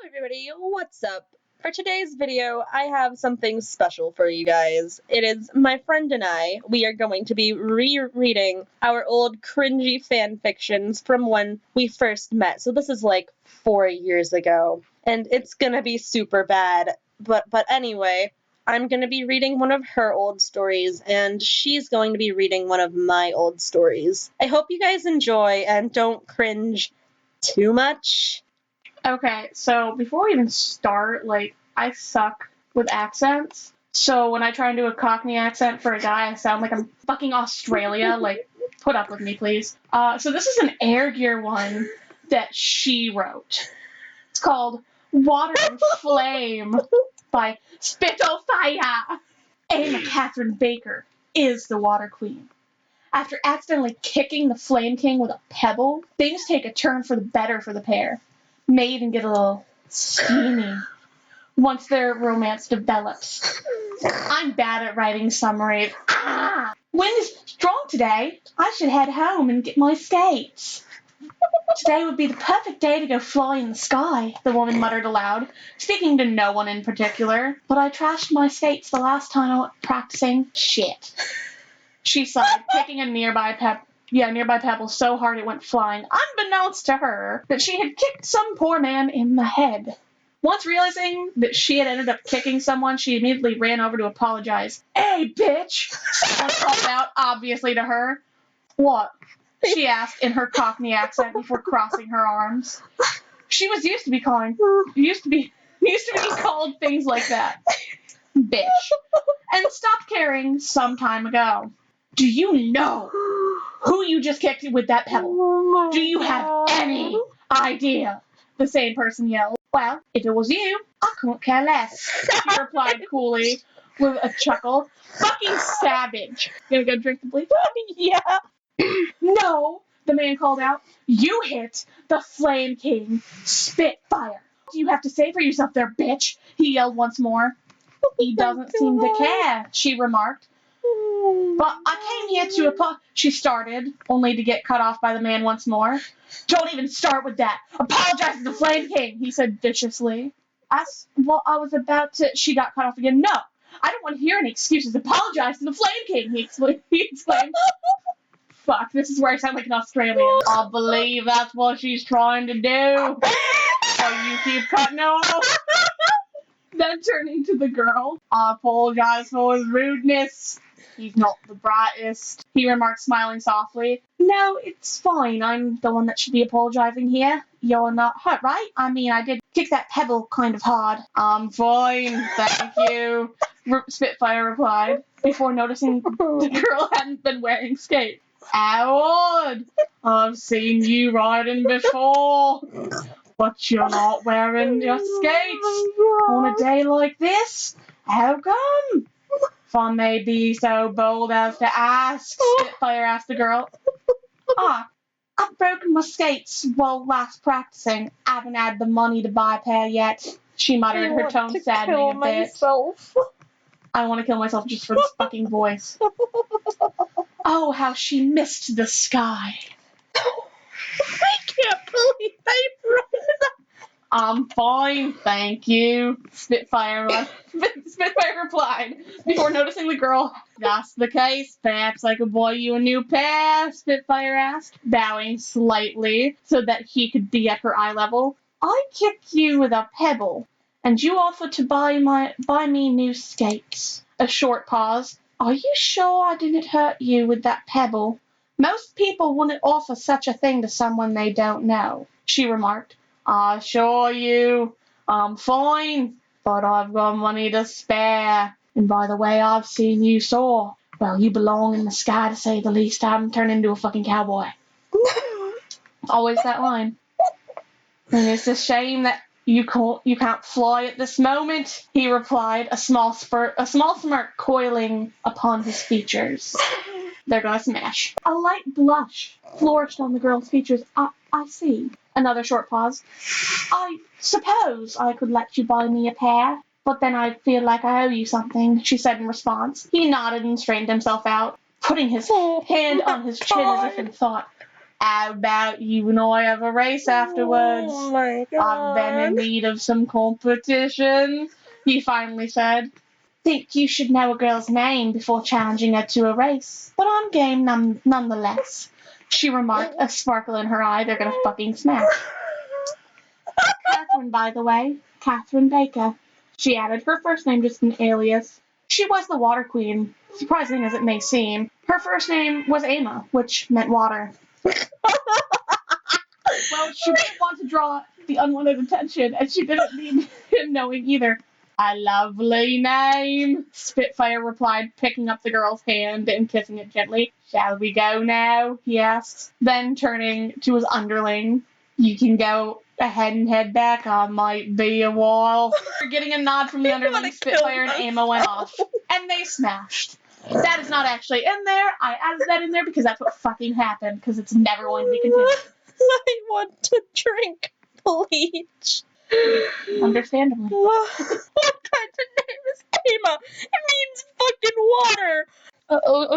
everybody, what's up? For today's video, I have something special for you guys. It is my friend and I. We are going to be rereading our old cringy fan fictions from when we first met. So this is like 4 years ago, and it's gonna be super bad. But anyway, I'm gonna be reading one of her old stories, and she's going to be reading one of my old stories. I hope you guys enjoy and don't cringe too much. Okay, so before we even start, I suck with accents. So when I try and do a Cockney accent for a guy, I sound like I'm fucking Australia. Put up with me, please. So this is an Air Gear one that she wrote. It's called Water and Flame by Spittlefire. Anna Catherine Baker is the Water Queen. After accidentally kicking the Flame King with a pebble, things take a turn for the better for the pair. May even get a little steamy once their romance develops. I'm bad at writing summaries. Wind is strong today. I should head home and get my skates. Today would be the perfect day to go fly in the sky, the woman muttered aloud, speaking to no one in particular. But I trashed my skates the last time I went practicing. Shit. She sighed, kicking a nearby pebble so hard it went flying, unbeknownst to her, that she had kicked some poor man in the head. Once realizing that she had ended up kicking someone, she immediately ran over to apologize. Hey, bitch! Someone called out, obviously to her. What? She asked in her Cockney accent before crossing her arms. She was used to be called things like that. Bitch. And stopped caring some time ago. Do you know who you just kicked with that pebble? Do you have any idea? The same person yelled. Well, if it was you, I couldn't care less, he replied coolly with a chuckle. Fucking savage. You gonna go drink the bleach? Yeah. No, the man called out. You hit the Flame King Spitfire. What do you have to say for yourself there, bitch? He yelled once more. He doesn't seem to care, she remarked. But I came here to she started, only to get cut off by the man once more. Don't even start with that. Apologize to the Flame King, he said viciously. She got cut off again. No, I don't want to hear any excuses. Apologize to the Flame King, he exclaimed. Fuck, this is where I sound like an Australian. I believe that's what she's trying to do. So you keep cutting her off. Then turning to the girl. I apologize for his rudeness. He's not the brightest, he remarked, smiling softly. No, it's fine. I'm the one that should be apologizing here. You're not hurt, right? I mean, I did kick that pebble kind of hard. I'm fine, thank you, Spitfire replied, before noticing the girl hadn't been wearing skates. Howard, I've seen you riding before, but you're not wearing your skates on a day like this. How come? If I may be so bold as to ask, Spitfire asked the girl. I've broken my skates while last practicing. I haven't had the money to buy a pair yet, she muttered, her tone saddening a bit. I want to kill myself just for this fucking voice. Oh, how she missed the sky. I can't believe I wrote that. I'm fine, thank you, Spitfire replied, before noticing the girl. That's the case. Perhaps I could buy you a new pair, Spitfire asked, bowing slightly so that he could be at her eye level. I kicked you with a pebble, and you offered to buy me new skates. A short pause. Are you sure I didn't hurt you with that pebble? Most people wouldn't offer such a thing to someone they don't know, she remarked. I assure you, I'm fine, but I've got money to spare. And by the way, I've seen you soar. Well, you belong in the sky, to say the least. I haven't turned into a fucking cowboy. Always that line. And it's a shame that you can't fly at this moment, he replied, a small smirk coiling upon his features. They're gonna smash. A light blush flourished on the girl's features. I see. Another short pause. I suppose I could let you buy me a pair, but then I feel like I owe you something, she said in response. He nodded and straightened himself out, putting his hand on his chin as if in thought. How about you and I have a race afterwards? Oh my I've been in god. need of some competition, he finally said. Think you should know a girl's name before challenging her to a race, but I'm game nonetheless, she remarked, a sparkle in her eye they're gonna fucking smash. Catherine, by the way. Catherine Baker. She added, her first name just an alias. She was the water queen, surprising as it may seem. Her first name was Ama, which meant water. Well, she didn't want to draw the unwanted attention, and she didn't need him knowing either. A lovely name, Spitfire replied, picking up the girl's hand and kissing it gently. Shall we go now? He asked. Then turning to his underling, you can go ahead and head back. I might be a while. Getting a nod from the underling, Spitfire and Ama went off, and they smashed. That is not actually in there. I added that in there because that's what fucking happened, because it's never going to be continued. I want to drink bleach. Understandably. What kind of name is Ema? It means fucking water.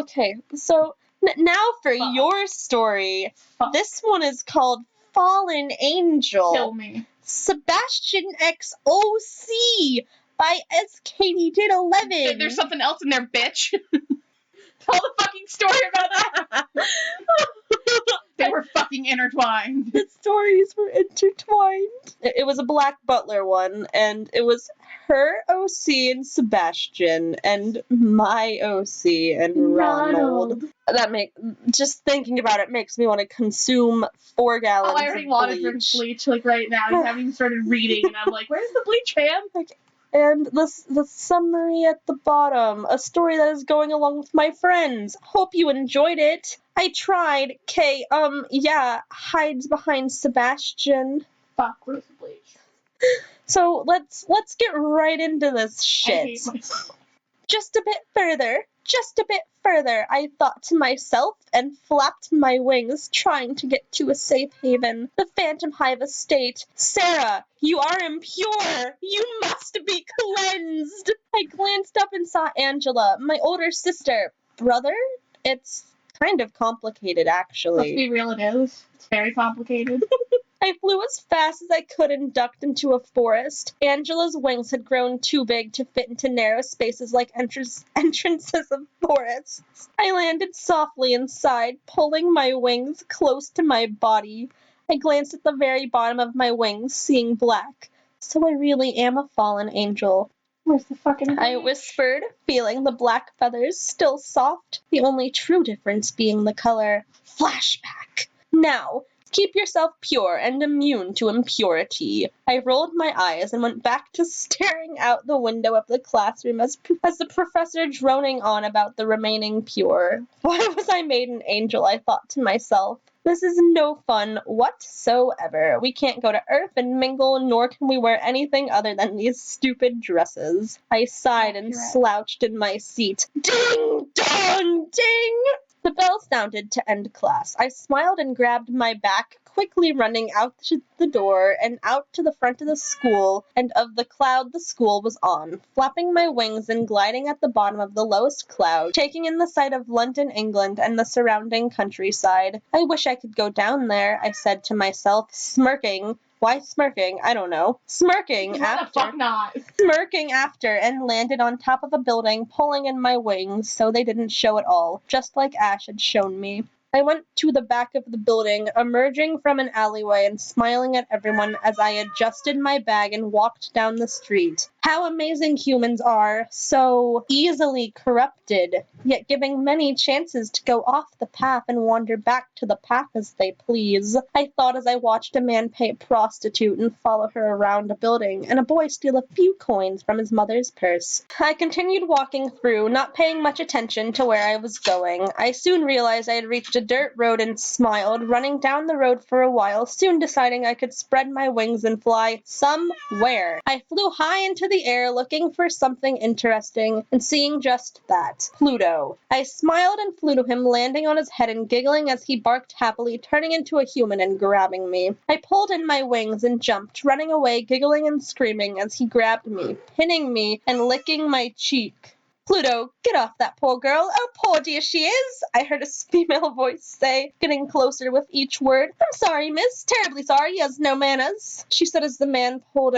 Okay, so now for your story. This one is called Fallen Angel. Kill me. Sebastian XOC by SKD did 11. There's something else in there, bitch. Tell the fucking story about that. They were fucking intertwined. The stories were intertwined. It was a Black Butler one, and it was her OC and Sebastian, and my OC and Ronald. Just thinking about it makes me want to consume 4 gallons I already of want to bleach. drink bleach, like, right now. You haven't even started reading, and I'm like, where's the bleach, fam? And the summary at the bottom. A story that is going along with my friends. Hope you enjoyed it. I tried. Yeah, hides behind Sebastian. Fuck, where's the bleach? So let's get right into this shit. I hate myself. Just a bit further, I thought to myself, and flapped my wings, trying to get to a safe haven. The Phantom Hive estate. Sarah, you are impure! You must be cleansed! I glanced up and saw Angela, my older sister. Brother? It's kind of complicated, actually. Let's be real, it is. It's very complicated. I flew as fast as I could and ducked into a forest. Angela's wings had grown too big to fit into narrow spaces like entrances of forests. I landed softly inside, pulling my wings close to my body. I glanced at the very bottom of my wings, seeing black. So I really am a fallen angel. Where's the fucking bleach? I whispered, feeling the black feathers still soft, the only true difference being the color. Flashback. Now, keep yourself pure and immune to impurity. I rolled my eyes and went back to staring out the window of the classroom as the professor droning on about the remaining pure. Why was I made an angel, I thought to myself. This is no fun whatsoever. We can't go to Earth and mingle, nor can we wear anything other than these stupid dresses. I sighed and slouched in my seat. Ding dong ding! The bell sounded to end class. I smiled and grabbed my back, quickly running out to the door and out to the front of the school, and of the cloud the school was on, flapping my wings and gliding at the bottom of the lowest cloud, taking in the sight of London, England, and the surrounding countryside. I wish I could go down there, I said to myself, smirking. Why smirking? I don't know. Smirking after, and landed on top of a building, pulling in my wings so they didn't show at all, just like Ash had shown me. I went to the back of the building, emerging from an alleyway and smiling at everyone as I adjusted my bag and walked down the street. How amazing humans are, so easily corrupted, yet giving many chances to go off the path and wander back to the path as they please. I thought as I watched a man pay a prostitute and follow her around a building, and a boy steal a few coins from his mother's purse. I continued walking through, not paying much attention to where I was going. I soon realized I had reached a dirt road and smiled, running down the road for a while, soon deciding I could spread my wings and fly somewhere. I flew high into the air looking for something interesting and seeing just that. Pluto. I smiled and flew to him, landing on his head and giggling as he barked happily, turning into a human and grabbing me. I pulled in my wings and jumped, running away, giggling and screaming as he grabbed me, pinning me and licking my cheek. Pluto, get off that poor girl. Oh, poor dear she is, I heard a female voice say, getting closer with each word. I'm sorry, miss. Terribly sorry. He has no manners, she said as a man pulled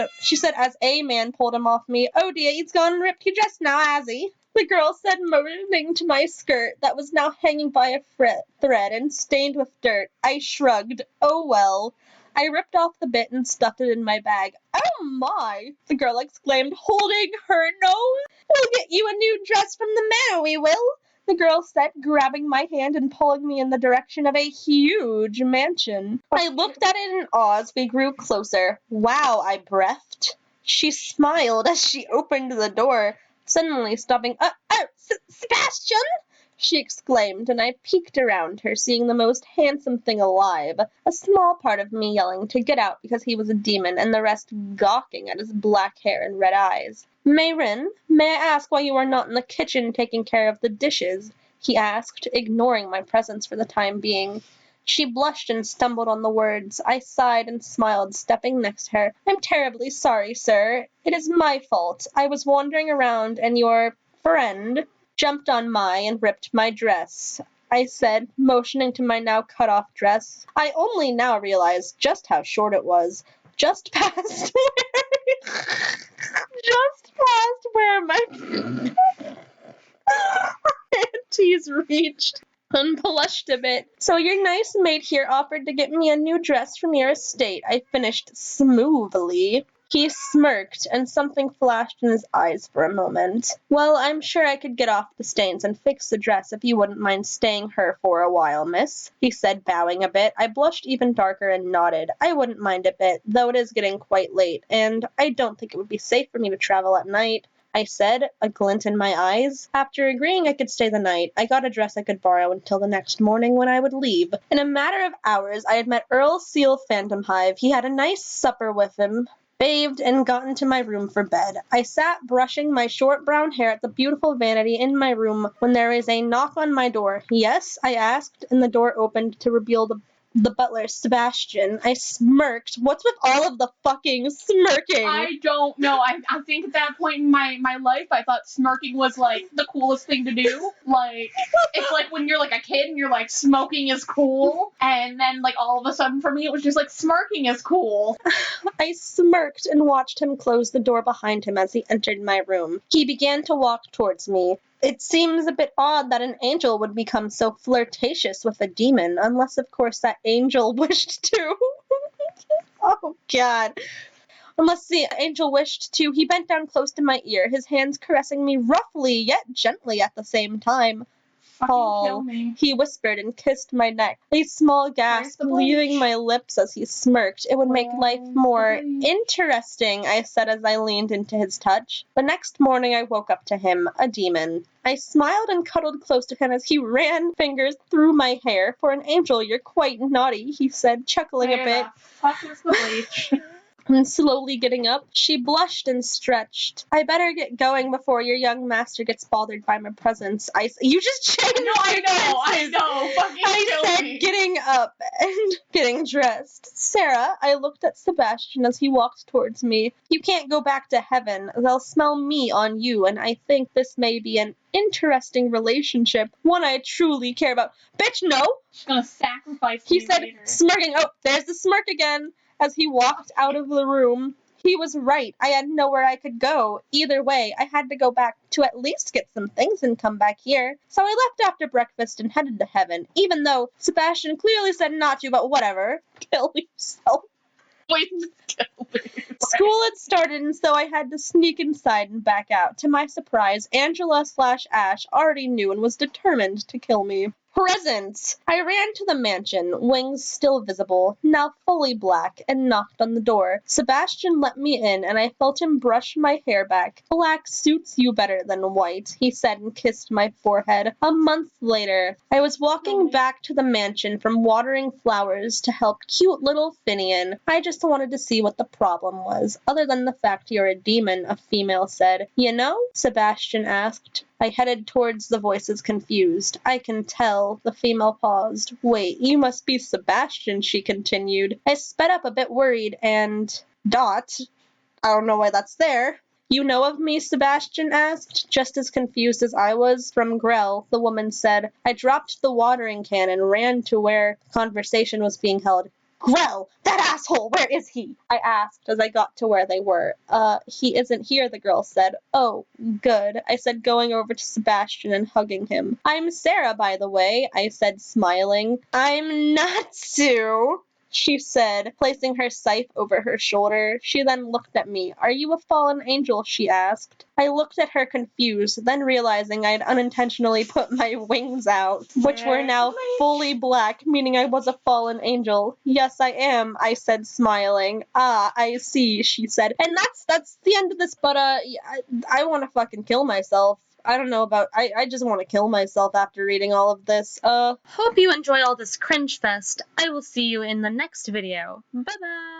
him off me. Oh dear, he's gone and ripped your dress now, has he? The girl said, motioning to my skirt that was now hanging by a thread and stained with dirt. I shrugged. Oh well. I ripped off the bit and stuffed it in my bag. Oh my, the girl exclaimed, holding her nose. We'll get you a new dress from the manor, we will, the girl said, grabbing my hand and pulling me in the direction of a huge mansion. I looked at it in awe as we grew closer. Wow, I breathed. She smiled as she opened the door, suddenly stopping. Sebastian! She exclaimed, and I peeked around her, seeing the most handsome thing alive, a small part of me yelling to get out because he was a demon, and the rest gawking at his black hair and red eyes. Mayrin, may I ask why you are not in the kitchen taking care of the dishes? He asked, ignoring my presence for the time being. She blushed and stumbled on the words. I sighed and smiled, stepping next to her. I'm terribly sorry, sir. It is my fault. I was wandering around, and your friend jumped on and ripped my dress, I said, motioning to my now cut-off dress. I only now realized just how short it was. Just past where my panties reached, and blushed a bit. So your nice maid here offered to get me a new dress from your estate, I finished smoothly. He smirked, and something flashed in his eyes for a moment. Well, I'm sure I could get off the stains and fix the dress if you wouldn't mind staying her for a while, miss, he said, bowing a bit. I blushed even darker and nodded. I wouldn't mind a bit, though it is getting quite late, and I don't think it would be safe for me to travel at night, I said, a glint in my eyes. After agreeing I could stay the night, I got a dress I could borrow until the next morning when I would leave. In a matter of hours, I had met Earl Seal Phantomhive. He had a nice supper with him, bathed, and got into my room for bed. I sat brushing my short brown hair at the beautiful vanity in my room when there was a knock on my door. Yes, I asked, and the door opened to reveal the butler, Sebastian. I smirked. What's with all of the fucking smirking? I don't know. I think at that point in my life, I thought smirking was, like, the coolest thing to do. Like, it's like when you're, like, a kid and you're, like, smoking is cool. And then, like, all of a sudden for me, it was just, like, smirking is cool. I smirked and watched him close the door behind him as he entered my room. He began to walk towards me. It seems a bit odd that an angel would become so flirtatious with a demon, unless, of course, that angel wished to. Oh, God. Unless the angel wished to, he bent down close to my ear, his hands caressing me roughly yet gently at the same time. Fucking kill me, he whispered and kissed my neck. A small gasp leaving my lips as he smirked. It would make life more interesting, I said as I leaned into his touch. The next morning I woke up to him, a demon. I smiled and cuddled close to him as he ran fingers through my hair. For an angel, you're quite naughty, he said, chuckling a bit. Fuck is the bleach. And slowly getting up, she blushed and stretched. I better get going before your young master gets bothered by my presence. You just changed. No, I know. Fucking I said me. Getting up and getting dressed. Sarah, I looked at Sebastian as he walked towards me. You can't go back to heaven. They'll smell me on you, and I think this may be an interesting relationship, one I truly care about. Bitch, no! She's gonna sacrifice He me said, later. smirking. Oh, there's the smirk again. As he walked out of the room. He was right. I had nowhere I could go. Either way, I had to go back to at least get some things and come back here. So I left after breakfast and headed to heaven, even though Sebastian clearly said not to, but whatever. Kill yourself. School had started, and so I had to sneak inside and back out. To my surprise, Angela/Ash already knew and was determined to kill me. Presents! I ran to the mansion, wings still visible, now fully black, and knocked on the door. Sebastian let me in, and I felt him brush my hair back. Black suits you better than white, he said and kissed my forehead. A month later, I was walking back to the mansion from watering flowers to help cute little Finian. I just wanted to see what the problem was, other than the fact you're a demon, a female said. You know? Sebastian asked. I headed towards the voices, confused. I can tell. The female paused. Wait, you must be Sebastian, she continued. I sped up a bit worried and... Dot. I don't know why that's there. You know of me? Sebastian asked, just as confused as I was. From Grell, the woman said. I dropped the watering can and ran to where conversation was being held. Grell! That asshole! Where is he? I asked as I got to where they were. He isn't here, the girl said. Oh, good, I said, going over to Sebastian and hugging him. I'm Sarah, by the way, I said, smiling. I'm not Sue, she said, placing her scythe over her shoulder. She then looked at me. Are you a fallen angel? She asked. I looked at her confused, then realizing I'd unintentionally put my wings out, which were now fully black, meaning I was a fallen angel. Yes, I am, I said, smiling. Ah, I see, she said. And that's the end of this, but I want to fucking kill myself. I don't know about, I just want to kill myself after reading all of this. Hope you enjoy all this cringe fest. I will see you in the next video. Bye bye!